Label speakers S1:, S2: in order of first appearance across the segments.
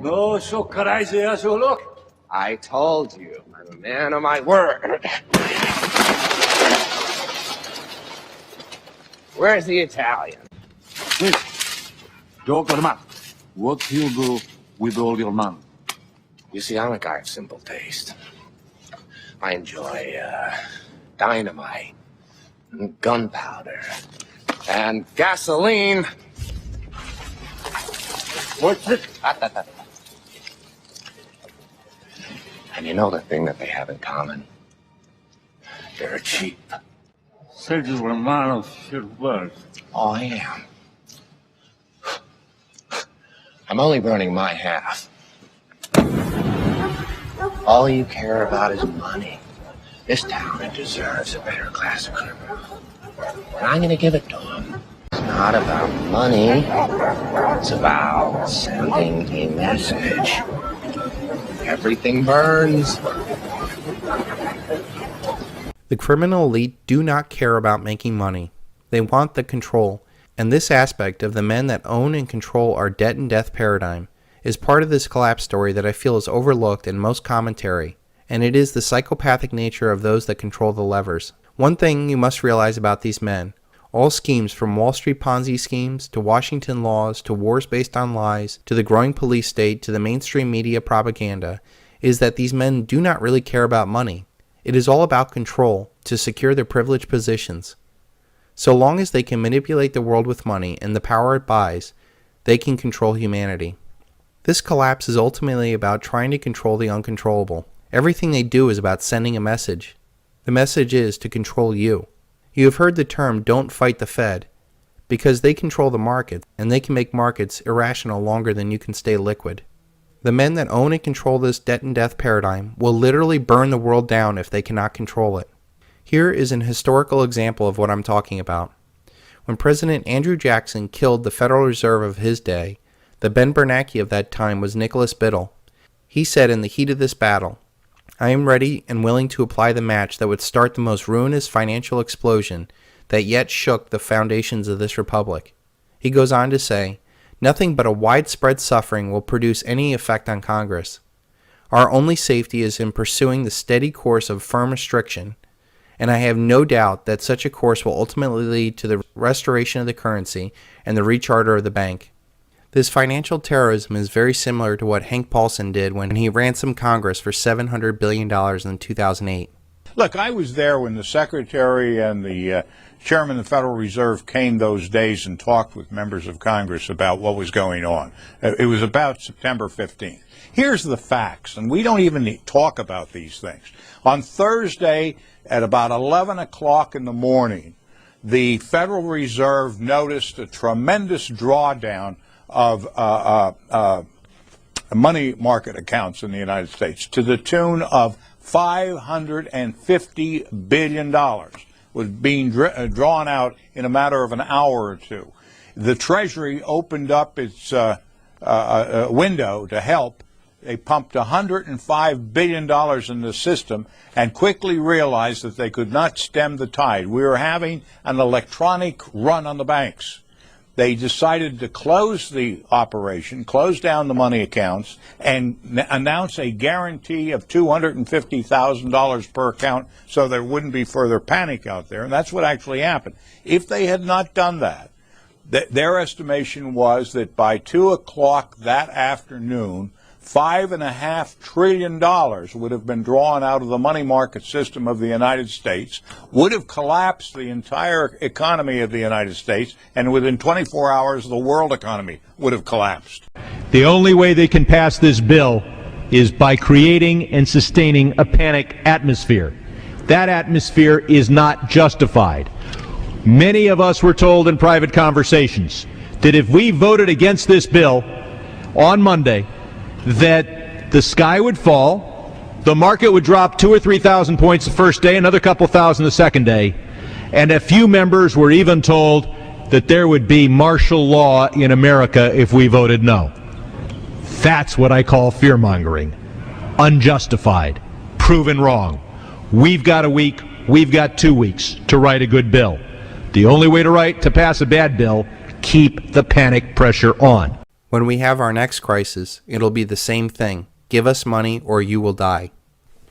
S1: No, so crazy as you look.
S2: I told you, I'm a man of my word. Where's the Italian?
S1: Dr. Matt, what do you do with all your money?
S2: You see, I'm a guy of simple taste. I enjoy dynamite, and gunpowder, and gasoline.
S1: What's it?
S2: And you know the thing that they have in common? They're cheap.
S1: Said you were a man of your word.
S2: Oh, I am. I'm only burning my half. All you care about is money. This town, it deserves a better class of criminal. And I'm gonna give it to them. It's not about money. It's about sending a message. Everything burns.
S3: The criminal elite do not care about making money. They want the control. And this aspect of the men that own and control our debt and death paradigm is part of this collapse story that I feel is overlooked in most commentary, and it is the psychopathic nature of those that control the levers. One thing you must realize about these men, all schemes from Wall Street Ponzi schemes to Washington laws to wars based on lies to the growing police state to the mainstream media propaganda, is that these men do not really care about money. It is all about control to secure their privileged positions. So long as they can manipulate the world with money and the power it buys, they can control humanity. This collapse is ultimately about trying to control the uncontrollable. Everything they do is about sending a message. The message is to control you. You have heard the term "don't fight the Fed," because they control the market, and they can make markets irrational longer than you can stay liquid. The men that own and control this debt and death paradigm will literally burn the world down if they cannot control it. Here is an historical example of what I'm talking about. When President Andrew Jackson killed the Federal Reserve of his day, the Ben Bernanke of that time was Nicholas Biddle. He said in the heat of this battle, "I am ready and willing to apply the match that would start the most ruinous financial explosion that yet shook the foundations of this republic." He goes on to say, "Nothing but a widespread suffering will produce any effect on Congress. Our only safety is in pursuing the steady course of firm restriction, and I have no doubt that such a course will ultimately lead to the restoration of the currency and the recharter of the bank." This financial terrorism is very similar to what Hank Paulson did when he ransomed Congress for $700 billion in 2008.
S4: Look, I was there when the Secretary and the Chairman of the Federal Reserve came those days and talked with members of Congress about what was going on. It was about September 15th. Here's the facts, and we don't even talk about these things. On Thursday at about 11 o'clock in the morning, the Federal Reserve noticed a tremendous drawdown of money market accounts in the United States to the tune of $550 billion was being drawn out in a matter of an hour or two. The Treasury opened up its window to help. They pumped $105 billion in the system and quickly realized that they could not stem the tide. We were having an electronic run on the banks. They decided to close the operation, close down the money accounts, and announce a guarantee of $250,000 per account so there wouldn't be further panic out there. And that's what actually happened. If they had not done that, their estimation was that by 2 o'clock that afternoon, $5.5 trillion would have been drawn out of the money market system of the United States, would have collapsed the entire economy of the United States, and within 24 hours the world economy would have collapsed.
S5: The only way they can pass this bill is by creating and sustaining a panic atmosphere. That atmosphere is not justified. Many of us were told in private conversations that if we voted against this bill on Monday, that the sky would fall, the market would drop 2,000 or 3,000 points the first day, another couple thousand the second day, and a few members were even told that there would be martial law in America if we voted no. That's what I call fear-mongering. Unjustified. Proven wrong. We've got a week, we've got 2 weeks to write a good bill. The only way to pass a bad bill keep the panic pressure on.
S3: When we have our next crisis, it'll be the same thing. Give us money or you will die.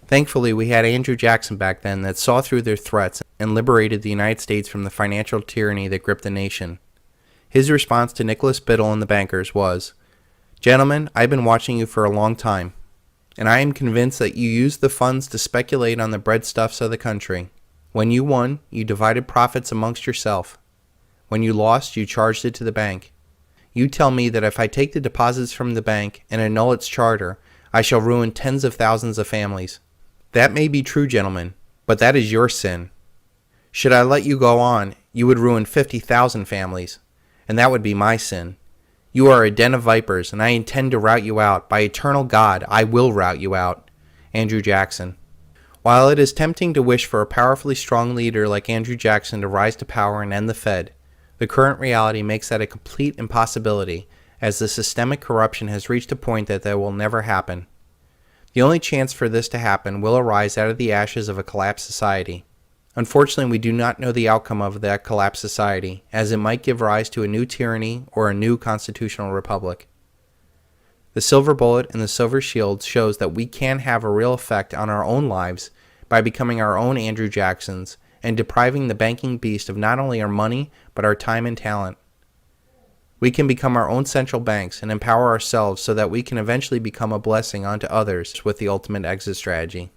S3: Thankfully, we had Andrew Jackson back then that saw through their threats and liberated the United States from the financial tyranny that gripped the nation. His response to Nicholas Biddle and the bankers was, "Gentlemen, I've been watching you for a long time, and I am convinced that you used the funds to speculate on the breadstuffs of the country. When you won, you divided profits amongst yourself. When you lost, you charged it to the bank. You tell me that if I take the deposits from the bank and annul its charter, I shall ruin tens of thousands of families. That may be true, gentlemen, but that is your sin. Should I let you go on, you would ruin 50,000 families, and that would be my sin. You are a den of vipers, and I intend to rout you out. By eternal God, I will rout you out." Andrew Jackson. While it is tempting to wish for a powerfully strong leader like Andrew Jackson to rise to power and end the Fed, the current reality makes that a complete impossibility, as the systemic corruption has reached a point that will never happen. The only chance for this to happen will arise out of the ashes of a collapsed society. Unfortunately, we do not know the outcome of that collapsed society, as it might give rise to a new tyranny or a new constitutional republic. The silver bullet and the silver shield shows that we can have a real effect on our own lives by becoming our own Andrew Jacksons and depriving the banking beast of not only our money, but our time and talent. We can become our own central banks and empower ourselves so that we can eventually become a blessing onto others with the ultimate exit strategy.